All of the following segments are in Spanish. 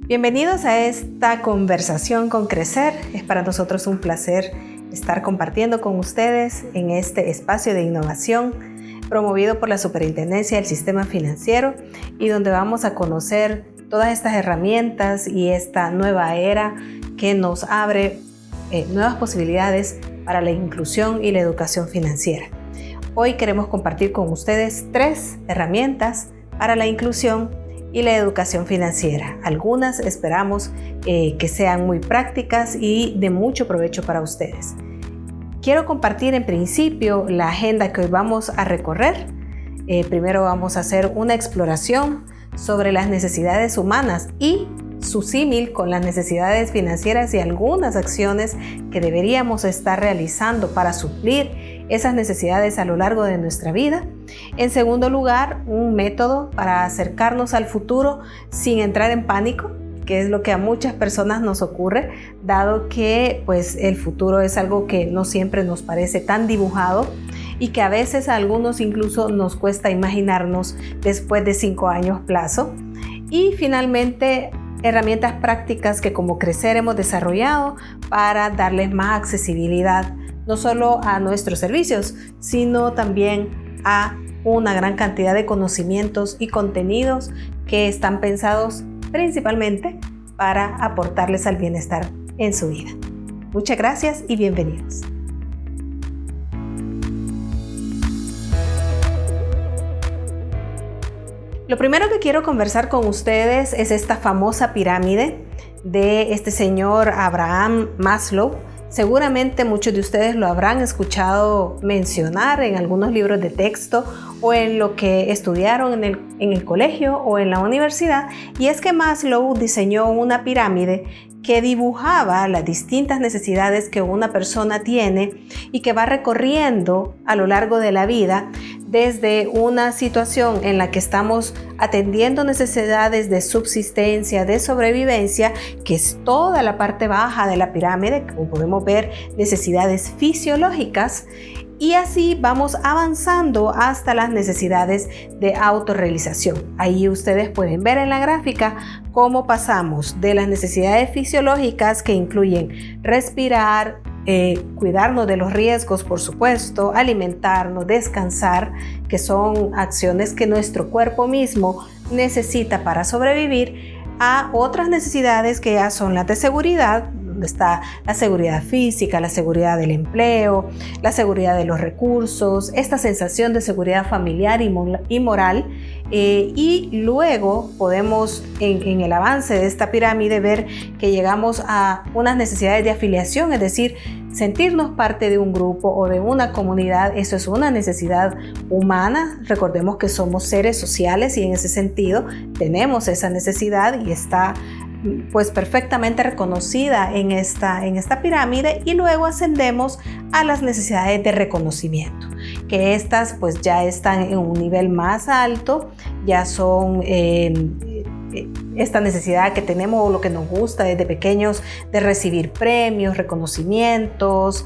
Bienvenidos a esta conversación con Crecer. Es para nosotros un placer estar compartiendo con ustedes en este espacio de innovación promovido por la Superintendencia del Sistema Financiero y donde vamos a conocer todas estas herramientas y esta nueva era que nos abre nuevas posibilidades para la inclusión y la educación financiera. Hoy queremos compartir con ustedes 3 herramientas para la inclusión y la educación financiera. Algunas esperamos que sean muy prácticas y de mucho provecho para ustedes. Quiero compartir en principio la agenda que hoy vamos a recorrer. Primero vamos a hacer una exploración sobre las necesidades humanas y su símil con las necesidades financieras y algunas acciones que deberíamos estar realizando para suplir esas necesidades a lo largo de nuestra vida. En segundo lugar, un método para acercarnos al futuro sin entrar en pánico, que es lo que a muchas personas nos ocurre, dado que el futuro es algo que no siempre nos parece tan dibujado y que a veces a algunos incluso nos cuesta imaginarnos después de 5 años plazo. Y finalmente, herramientas prácticas que como Crecer hemos desarrollado para darles más accesibilidad no solo a nuestros servicios, sino también a una gran cantidad de conocimientos y contenidos que están pensados principalmente para aportarles al bienestar en su vida. Muchas gracias y bienvenidos. Lo primero que quiero conversar con ustedes es esta famosa pirámide de este señor Abraham Maslow. Seguramente muchos de ustedes lo habrán escuchado mencionar en algunos libros de texto o en lo que estudiaron en el colegio o en la universidad. Y es que Maslow diseñó una pirámide que dibujaba las distintas necesidades que una persona tiene y que va recorriendo a lo largo de la vida desde una situación en la que estamos atendiendo necesidades de subsistencia, de sobrevivencia, que es toda la parte baja de la pirámide, como podemos ver, necesidades fisiológicas, y así vamos avanzando hasta las necesidades de autorrealización. Ahí ustedes pueden ver en la gráfica cómo pasamos de las necesidades fisiológicas que incluyen respirar, cuidarnos de los riesgos, por supuesto, alimentarnos, descansar, que son acciones que nuestro cuerpo mismo necesita para sobrevivir, a otras necesidades que ya son las de seguridad, donde está la seguridad física, la seguridad del empleo, la seguridad de los recursos, esta sensación de seguridad familiar y moral. Y luego podemos en el avance de esta pirámide ver que llegamos a unas necesidades de afiliación, es decir, sentirnos parte de un grupo o de una comunidad. Eso es una necesidad humana. Recordemos que somos seres sociales y en ese sentido tenemos esa necesidad y está perfectamente reconocida en esta pirámide. Y luego ascendemos a las necesidades de reconocimiento, que estas ya están en un nivel más alto, ya son esta necesidad que tenemos o lo que nos gusta desde pequeños de recibir premios, reconocimientos,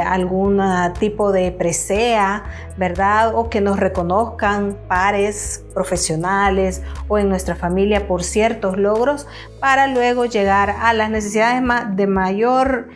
algún tipo de presea, ¿verdad? O que nos reconozcan pares profesionales o en nuestra familia por ciertos logros, para luego llegar a las necesidades de mayor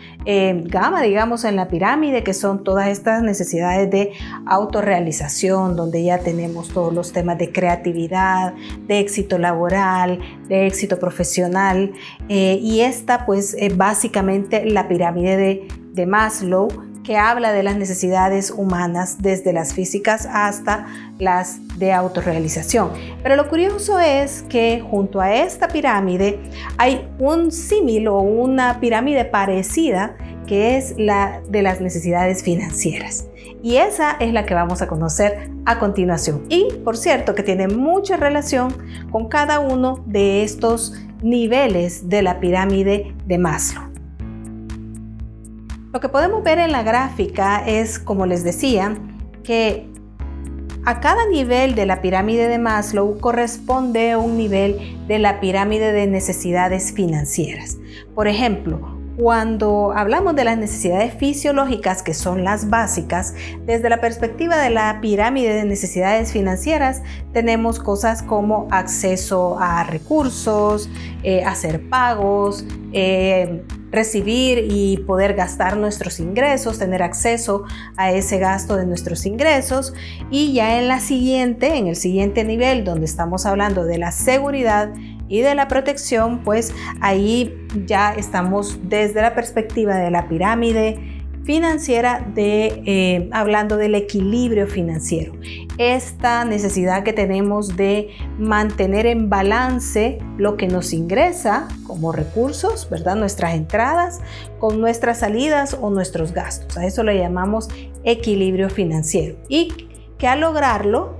gama, digamos, en la pirámide, que son todas estas necesidades de autorrealización, donde ya tenemos todos los temas de creatividad, de éxito laboral, de éxito profesional, y esta es básicamente la pirámide de Maslow, que habla de las necesidades humanas desde las físicas hasta las de autorrealización. Pero lo curioso es que junto a esta pirámide hay un símil o una pirámide parecida, que es la de las necesidades financieras. Y esa es la que vamos a conocer a continuación. Y, por cierto, que tiene mucha relación con cada uno de estos niveles de la pirámide de Maslow. Lo que podemos ver en la gráfica es, como les decía, que a cada nivel de la pirámide de Maslow corresponde un nivel de la pirámide de necesidades financieras. Por ejemplo, Cuando hablamos de las necesidades fisiológicas, que son las básicas, desde la perspectiva de la pirámide de necesidades financieras, tenemos cosas como acceso a recursos, hacer pagos, recibir y poder gastar nuestros ingresos, tener acceso a ese gasto de nuestros ingresos. Y ya en el siguiente nivel, donde estamos hablando de la seguridad y de la protección, pues ahí ya estamos desde la perspectiva de la pirámide financiera, hablando del equilibrio financiero. Esta necesidad que tenemos de mantener en balance lo que nos ingresa como recursos, ¿verdad? Nuestras entradas con nuestras salidas o nuestros gastos. A eso le llamamos equilibrio financiero. Y que al lograrlo,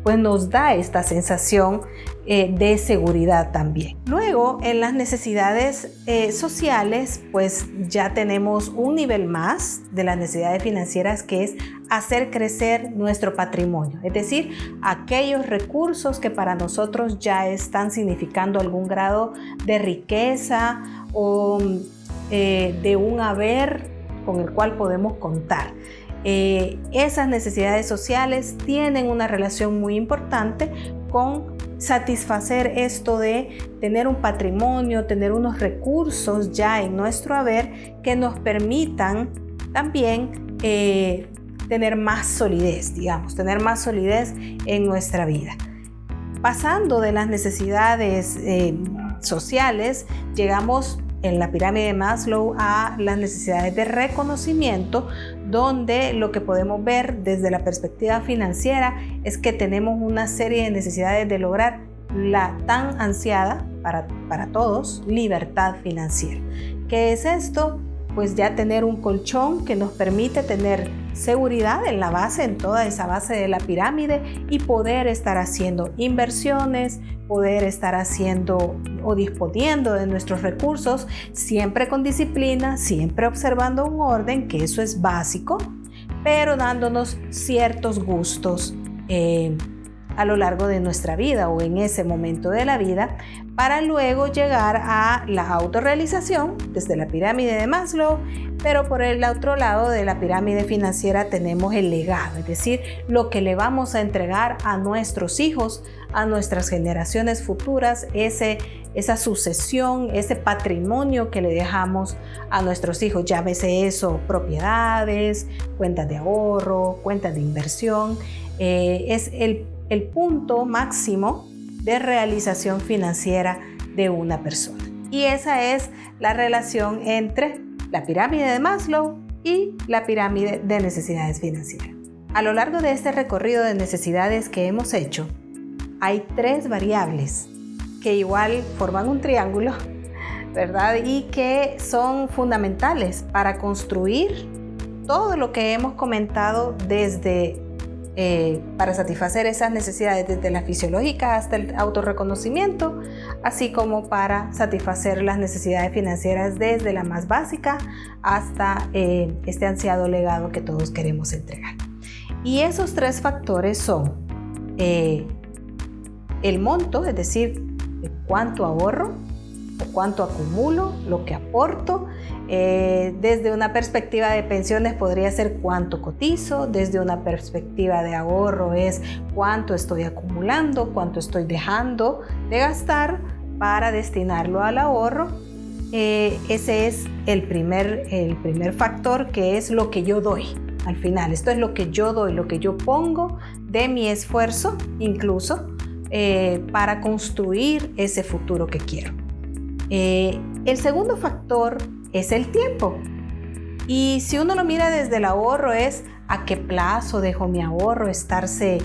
pues nos da esta sensación de seguridad también. Luego, en las necesidades sociales, pues ya tenemos un nivel más de las necesidades financieras, que es hacer crecer nuestro patrimonio, es decir, aquellos recursos que para nosotros ya están significando algún grado de riqueza o de un haber con el cual podemos contar. Esas necesidades sociales tienen una relación muy importante con satisfacer esto de tener un patrimonio, tener unos recursos ya en nuestro haber que nos permitan también tener más solidez, tener más solidez en nuestra vida. Pasando de las necesidades sociales, llegamos en la pirámide de Maslow a las necesidades de reconocimiento, donde lo que podemos ver desde la perspectiva financiera es que tenemos una serie de necesidades de lograr la tan ansiada para todos libertad financiera. ¿Qué es esto? Pues ya tener un colchón que nos permite tener seguridad en la base, en toda esa base de la pirámide, y poder estar haciendo inversiones, poder estar haciendo o disponiendo de nuestros recursos, siempre con disciplina, siempre observando un orden, que eso es básico, pero dándonos ciertos gustos a lo largo de nuestra vida o en ese momento de la vida, para luego llegar a la autorrealización desde la pirámide de Maslow. Pero por el otro lado de la pirámide financiera tenemos el legado, es decir, lo que le vamos a entregar a nuestros hijos, a nuestras generaciones futuras, esa sucesión, ese patrimonio que le dejamos a nuestros hijos. Llámese eso, propiedades, cuentas de ahorro, cuentas de inversión. Es el punto máximo de realización financiera de una persona. Y esa es la relación entre la pirámide de Maslow y la pirámide de necesidades financieras. A lo largo de este recorrido de necesidades que hemos hecho, hay 3 variables que igual forman un triángulo, ¿verdad? Y que son fundamentales para construir todo lo que hemos comentado para satisfacer esas necesidades, desde la fisiológica hasta el autorreconocimiento, así como para satisfacer las necesidades financieras desde la más básica hasta este ansiado legado que todos queremos entregar. Y esos 3 factores son el monto, es decir, cuánto ahorro o cuánto acumulo, lo que aporto. Desde una perspectiva de pensiones podría ser cuánto cotizo, desde una perspectiva de ahorro es cuánto estoy acumulando, cuánto estoy dejando de gastar para destinarlo al ahorro. Ese es el primer factor, que es lo que yo doy. Al final, esto es lo que yo doy, lo que yo pongo de mi esfuerzo, incluso para construir ese futuro que quiero. El segundo factor es el tiempo. Y si uno lo mira desde el ahorro, es a qué plazo dejo mi ahorro estarse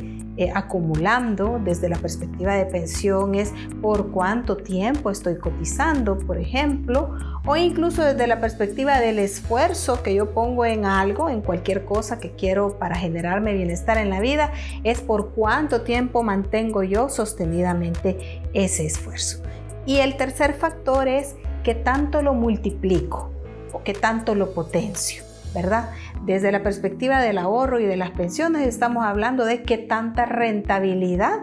acumulando. Desde la perspectiva de pensión es por cuánto tiempo estoy cotizando, por ejemplo, o incluso desde la perspectiva del esfuerzo que yo pongo en algo, en cualquier cosa que quiero para generarme bienestar en la vida, es por cuánto tiempo mantengo yo sostenidamente ese esfuerzo. Y el tercer factor es qué tanto lo multiplico o qué tanto lo potencio, ¿verdad? Desde la perspectiva del ahorro y de las pensiones estamos hablando de qué tanta rentabilidad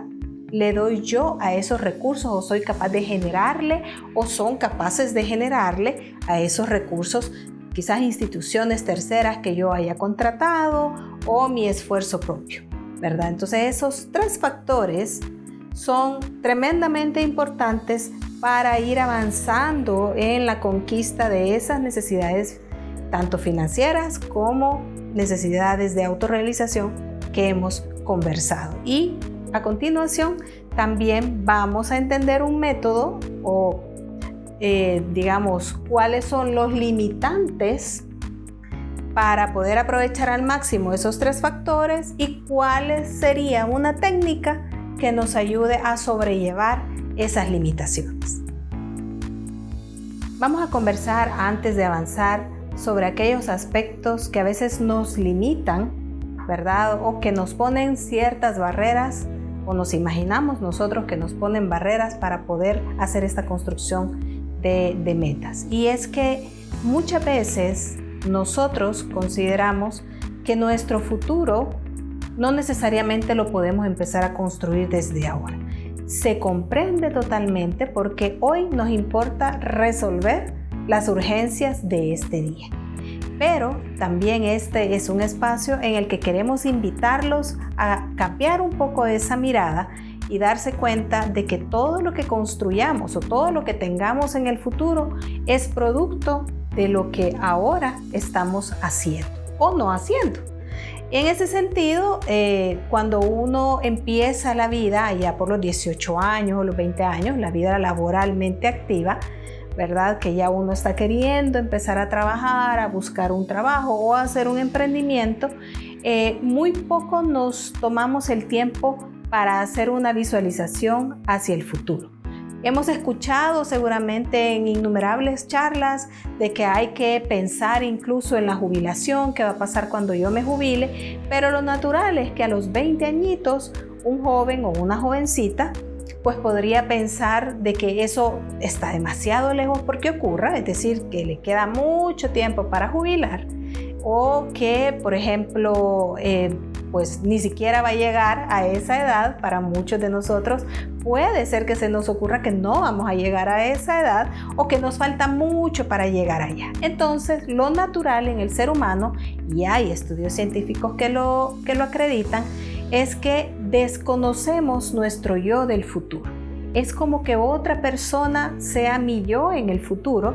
le doy yo a esos recursos, o soy capaz de generarle, o son capaces de generarle a esos recursos, quizás instituciones terceras que yo haya contratado o mi esfuerzo propio, ¿verdad? Entonces esos 3 factores son tremendamente importantes para ir avanzando en la conquista de esas necesidades, tanto financieras como necesidades de autorrealización que hemos conversado. Y a continuación también vamos a entender un método o digamos cuáles son los limitantes para poder aprovechar al máximo esos 3 factores y cuál sería una técnica que nos ayude a sobrellevar esas limitaciones. Vamos a conversar antes de avanzar sobre aquellos aspectos que a veces nos limitan, ¿verdad? O que nos ponen ciertas barreras, o nos imaginamos nosotros que nos ponen barreras para poder hacer esta construcción de metas. Y es que muchas veces nosotros consideramos que nuestro futuro no necesariamente lo podemos empezar a construir desde ahora. Se comprende totalmente porque hoy nos importa resolver las urgencias de este día. Pero también este es un espacio en el que queremos invitarlos a cambiar un poco esa mirada y darse cuenta de que todo lo que construyamos o todo lo que tengamos en el futuro es producto de lo que ahora estamos haciendo o no haciendo. En ese sentido, cuando uno empieza la vida ya por los 18 años o los 20 años, la vida laboralmente activa, ¿verdad? Que ya uno está queriendo empezar a trabajar, a buscar un trabajo o a hacer un emprendimiento, muy poco nos tomamos el tiempo para hacer una visualización hacia el futuro. Hemos escuchado seguramente en innumerables charlas de que hay que pensar incluso en la jubilación, qué va a pasar cuando yo me jubile, pero lo natural es que a los 20 añitos un joven o una jovencita pues podría pensar de que eso está demasiado lejos porque ocurra, es decir, que le queda mucho tiempo para jubilar o que, por ejemplo, pues ni siquiera va a llegar a esa edad. Para muchos de nosotros puede ser que se nos ocurra que no vamos a llegar a esa edad o que nos falta mucho para llegar allá. Entonces, lo natural en el ser humano, y hay estudios científicos que lo acreditan, es que desconocemos nuestro yo del futuro. Es como que otra persona sea mi yo en el futuro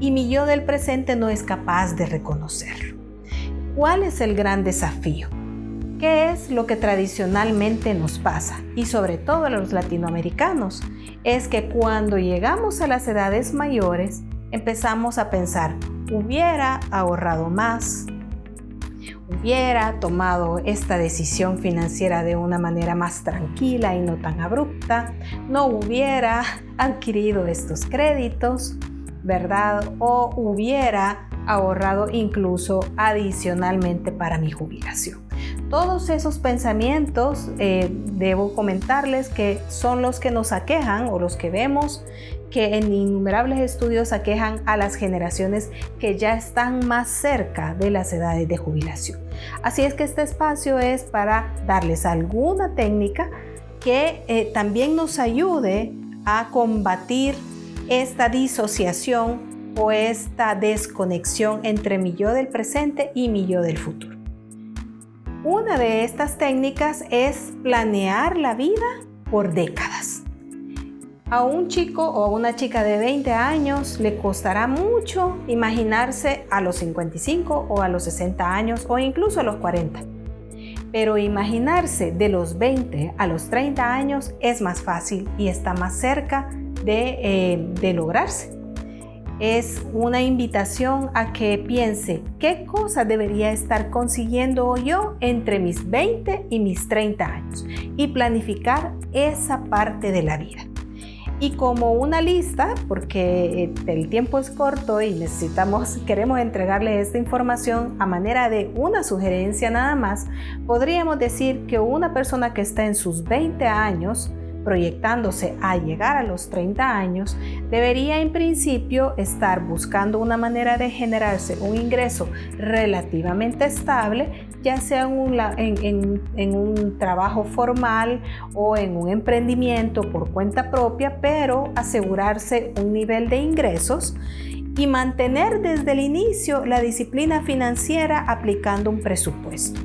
y mi yo del presente no es capaz de reconocerlo. ¿Cuál es el gran desafío? ¿Qué es lo que tradicionalmente nos pasa? Y sobre todo a los latinoamericanos, es que cuando llegamos a las edades mayores, empezamos a pensar, hubiera ahorrado más, hubiera tomado esta decisión financiera de una manera más tranquila y no tan abrupta, no hubiera adquirido estos créditos, ¿verdad? O hubiera ahorrado incluso adicionalmente para mi jubilación. Todos esos pensamientos, debo comentarles que son los que nos aquejan o los que vemos que en innumerables estudios aquejan a las generaciones que ya están más cerca de las edades de jubilación. Así es que este espacio es para darles alguna técnica que también nos ayude a combatir esta disociación o esta desconexión entre mi yo del presente y mi yo del futuro. Una de estas técnicas es planear la vida por décadas. A un chico o a una chica de 20 años le costará mucho imaginarse a los 55 o a los 60 años o incluso a los 40. Pero imaginarse de los 20 a los 30 años es más fácil y está más cerca de lograrse. Es una invitación a que piense qué cosas debería estar consiguiendo yo entre mis 20 y mis 30 años y planificar esa parte de la vida. Y como una lista, porque el tiempo es corto y queremos entregarle esta información a manera de una sugerencia nada más, podríamos decir que una persona que está en sus 20 años proyectándose a llegar a los 30 años, debería en principio estar buscando una manera de generarse un ingreso relativamente estable, ya sea en un trabajo formal o en un emprendimiento por cuenta propia, pero asegurarse un nivel de ingresos y mantener desde el inicio la disciplina financiera aplicando un presupuesto.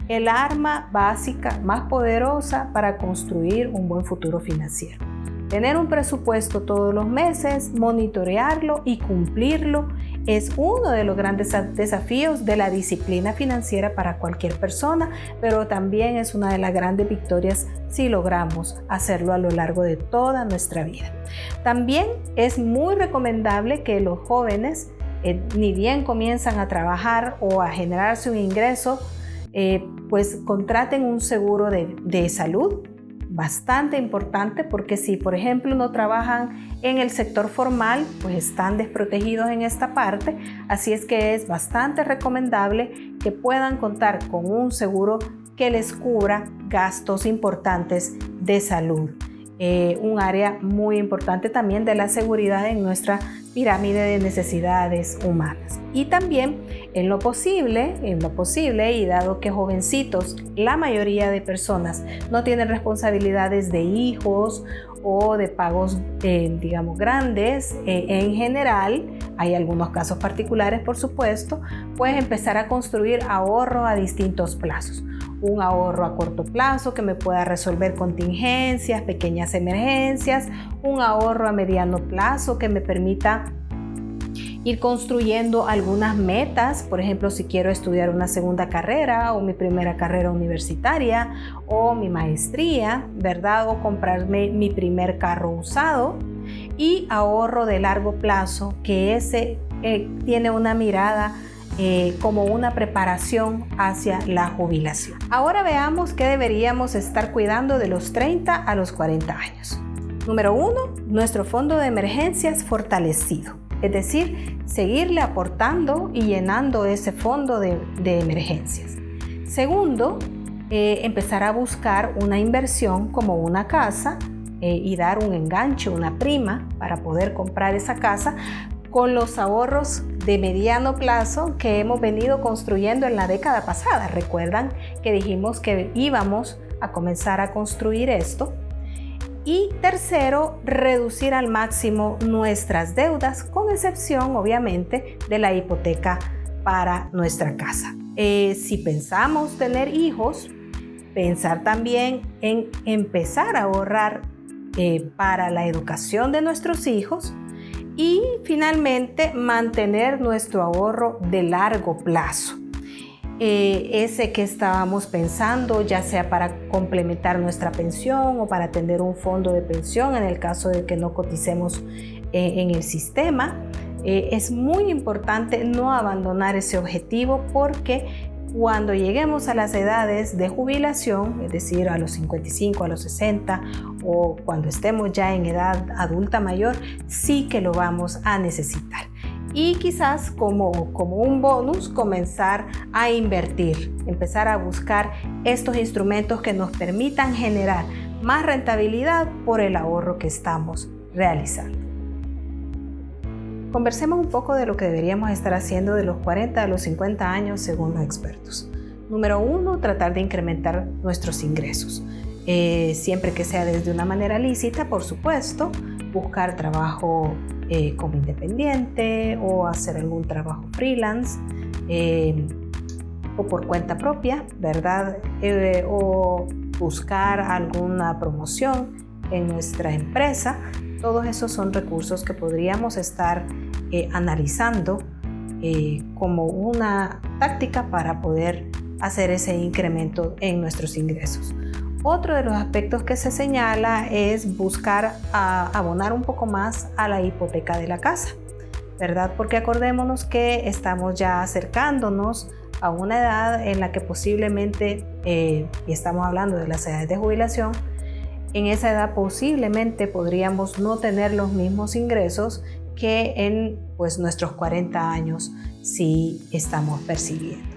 El arma básica más poderosa para construir un buen futuro financiero. Tener un presupuesto todos los meses, monitorearlo y cumplirlo es uno de los grandes desafíos de la disciplina financiera para cualquier persona, pero también es una de las grandes victorias si logramos hacerlo a lo largo de toda nuestra vida. También es muy recomendable que los jóvenes, ni bien comienzan a trabajar o a generarse un ingreso, pues contraten un seguro de salud, bastante importante, porque si por ejemplo no trabajan en el sector formal, pues están desprotegidos en esta parte, así es que es bastante recomendable que puedan contar con un seguro que les cubra gastos importantes de salud. Un área muy importante también de la seguridad en nuestra pirámide de necesidades humanas. Y también en lo posible, y dado que jovencitos, la mayoría de personas no tienen responsabilidades de hijos o de pagos, digamos, grandes, en general, hay algunos casos particulares, por supuesto, puedes empezar a construir ahorro a distintos plazos. Un ahorro a corto plazo que me pueda resolver contingencias, pequeñas emergencias, un ahorro a mediano plazo que me permita ir construyendo algunas metas, por ejemplo, si quiero estudiar una segunda carrera o mi primera carrera universitaria o mi maestría, ¿verdad? O comprarme mi primer carro usado. Y ahorro de largo plazo, que ese tiene una mirada como una preparación hacia la jubilación. Ahora veamos qué deberíamos estar cuidando de los 30 a los 40 años. Número 1, nuestro fondo de emergencias fortalecido. Es decir, seguirle aportando y llenando ese fondo de emergencias. Segundo, empezar a buscar una inversión como una casa y dar un enganche, una prima para poder comprar esa casa con los ahorros de mediano plazo que hemos venido construyendo en la década pasada. Recuerdan que dijimos que íbamos a comenzar a construir esto. Y tercero, reducir al máximo nuestras deudas, con excepción obviamente de la hipoteca para nuestra casa. Si pensamos tener hijos, pensar también en empezar a ahorrar para la educación de nuestros hijos y finalmente mantener nuestro ahorro de largo plazo. Ese que estábamos pensando, ya sea para complementar nuestra pensión o para tener un fondo de pensión en el caso de que no coticemos en el sistema. Es muy importante no abandonar ese objetivo, porque cuando lleguemos a las edades de jubilación, es decir, a los 55, a los 60 o cuando estemos ya en edad adulta mayor, sí que lo vamos a necesitar. Y quizás como un bonus comenzar a invertir, empezar a buscar estos instrumentos que nos permitan generar más rentabilidad por el ahorro que estamos realizando. Conversemos un poco de lo que deberíamos estar haciendo de los 40 a los 50 años según los expertos. Número 1, tratar de incrementar nuestros ingresos. Siempre que sea desde una manera lícita, por supuesto, buscar trabajo como independiente o hacer algún trabajo freelance o por cuenta propia, ¿verdad? O buscar alguna promoción en nuestra empresa. Todos esos son recursos que podríamos estar analizando como una táctica para poder hacer ese incremento en nuestros ingresos. Otro de los aspectos que se señala es buscar abonar un poco más a la hipoteca de la casa, ¿verdad? Porque acordémonos que estamos ya acercándonos a una edad en la que posiblemente, y estamos hablando de las edades de jubilación, en esa edad posiblemente podríamos no tener los mismos ingresos que en nuestros 40 años si estamos percibiendo.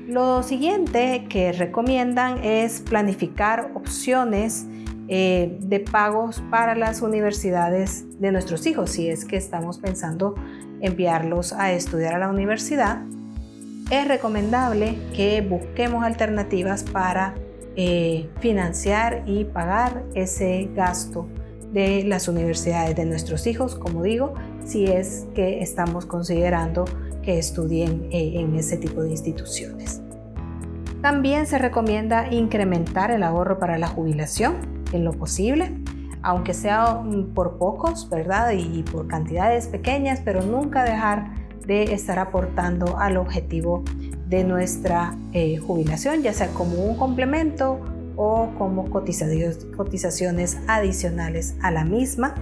Lo siguiente que recomiendan es planificar opciones de pagos para las universidades de nuestros hijos, si es que estamos pensando enviarlos a estudiar a la universidad. Es recomendable que busquemos alternativas para financiar y pagar ese gasto de las universidades de nuestros hijos, como digo, si es que estamos considerando que estudien en ese tipo de instituciones. También se recomienda incrementar el ahorro para la jubilación en lo posible, aunque sea por pocos, ¿verdad? Y por cantidades pequeñas, pero nunca dejar de estar aportando al objetivo de nuestra jubilación, ya sea como un complemento o como cotizaciones adicionales a la misma.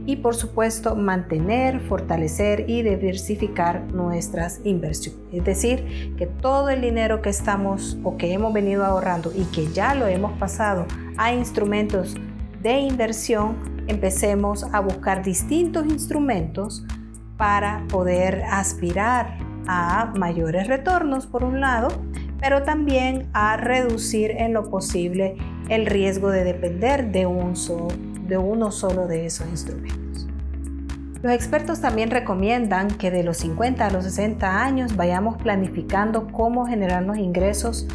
Y por supuesto mantener, fortalecer y diversificar nuestras inversiones. Es decir, que todo el dinero que estamos o que hemos venido ahorrando y que ya lo hemos pasado a instrumentos de inversión, empecemos a buscar distintos instrumentos para poder aspirar a mayores retornos por un lado, pero también a reducir en lo posible el riesgo de depender de uno solo de esos instrumentos. Los expertos también recomiendan que de los 50 a los 60 años vayamos planificando cómo generarnos ingresos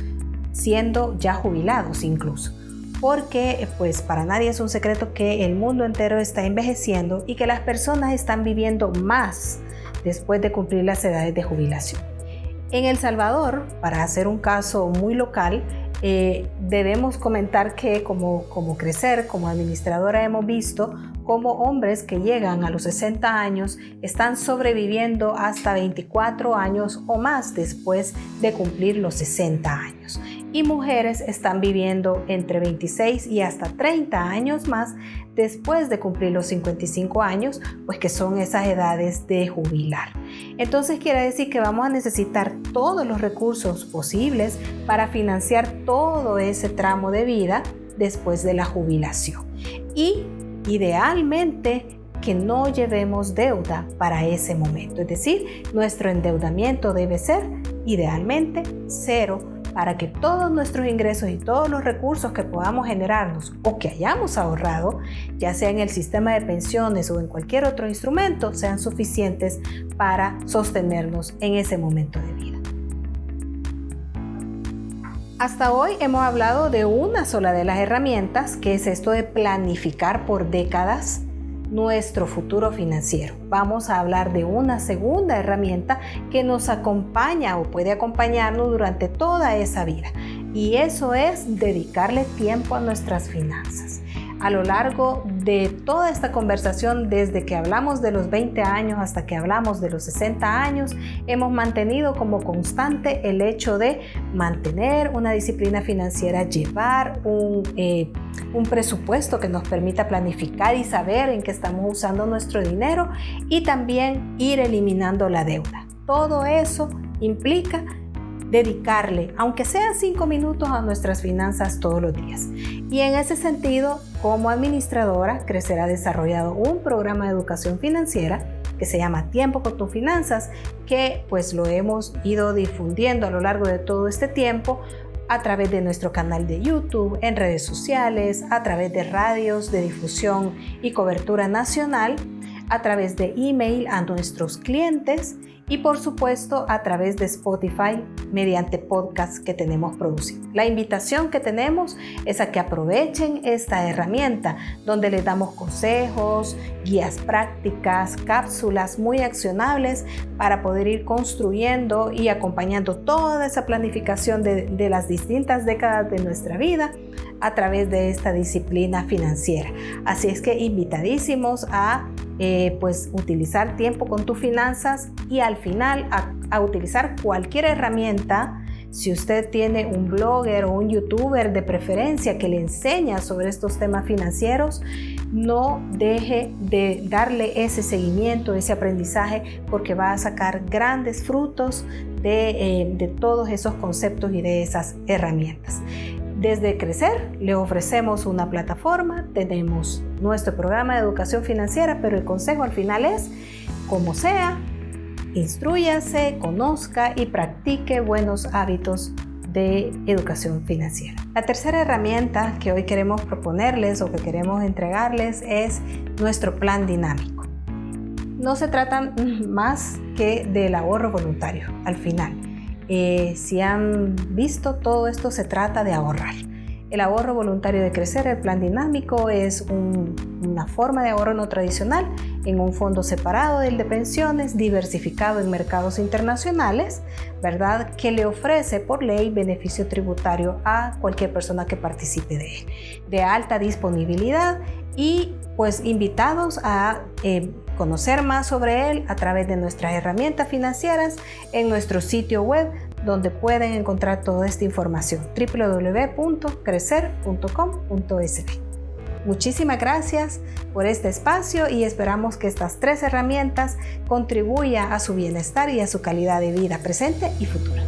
siendo ya jubilados incluso, porque pues para nadie es un secreto que el mundo entero está envejeciendo y que las personas están viviendo más después de cumplir las edades de jubilación. En El Salvador, para hacer un caso muy local, debemos comentar que como Crecer, como administradora, hemos visto cómo hombres que llegan a los 60 años están sobreviviendo hasta 24 años o más después de cumplir los 60 años. Y mujeres están viviendo entre 26 y hasta 30 años más después de cumplir los 55 años, pues que son esas edades de jubilar. Entonces quiere decir que vamos a necesitar todos los recursos posibles para financiar todo ese tramo de vida después de la jubilación. Y idealmente que no llevemos deuda para ese momento. Es decir, nuestro endeudamiento debe ser idealmente cero, para que todos nuestros ingresos y todos los recursos que podamos generarnos o que hayamos ahorrado, ya sea en el sistema de pensiones o en cualquier otro instrumento, sean suficientes para sostenernos en ese momento de vida. Hasta hoy hemos hablado de una sola de las herramientas, que es esto de planificar por décadas nuestro futuro financiero. Vamos a hablar de una segunda herramienta que nos acompaña o puede acompañarnos durante toda esa vida, y eso es dedicarle tiempo a nuestras finanzas. A lo largo de toda esta conversación, desde que hablamos de los 20 años hasta que hablamos de los 60 años, hemos mantenido como constante el hecho de mantener una disciplina financiera, llevar un presupuesto que nos permita planificar y saber en qué estamos usando nuestro dinero, y también ir eliminando la deuda. Todo eso implica dedicarle, aunque sean 5 minutos, a nuestras finanzas todos los días. Y en ese sentido, como administradora, Crecer ha desarrollado un programa de educación financiera que se llama Tiempo con tus finanzas, que pues lo hemos ido difundiendo a lo largo de todo este tiempo a través de nuestro canal de YouTube, en redes sociales, a través de radios de difusión y cobertura nacional, a través de email a nuestros clientes y por supuesto a través de Spotify mediante podcasts que tenemos producido. La invitación que tenemos es a que aprovechen esta herramienta donde les damos consejos, guías prácticas, cápsulas muy accionables para poder ir construyendo y acompañando toda esa planificación de las distintas décadas de nuestra vida a través de esta disciplina financiera. Así es que invitadísimos a utilizar Tiempo con tus finanzas, y al final a utilizar cualquier herramienta. Si usted tiene un blogger o un youtuber de preferencia que le enseña sobre estos temas financieros, no deje de darle ese seguimiento, ese aprendizaje, porque va a sacar grandes frutos de todos esos conceptos y de esas herramientas. Desde Crecer le ofrecemos una plataforma, tenemos nuestro programa de educación financiera, pero el consejo al final es, como sea, instrúyase, conozca y practique buenos hábitos de educación financiera. La tercera herramienta que hoy queremos proponerles o que queremos entregarles es nuestro plan dinámico. No se trata más que del ahorro voluntario al final. Si han visto, todo esto se trata de ahorrar. El ahorro voluntario de Crecer, el plan dinámico, es una forma de ahorro no tradicional en un fondo separado del de pensiones, diversificado en mercados internacionales, ¿verdad? Que le ofrece por ley beneficio tributario a cualquier persona que participe de él, de alta disponibilidad, y pues invitados a conocer más sobre él a través de nuestras herramientas financieras en nuestro sitio web, donde pueden encontrar toda esta información: www.crecer.com.sb. Muchísimas gracias por este espacio y esperamos que estas 3 herramientas contribuyan a su bienestar y a su calidad de vida presente y futura.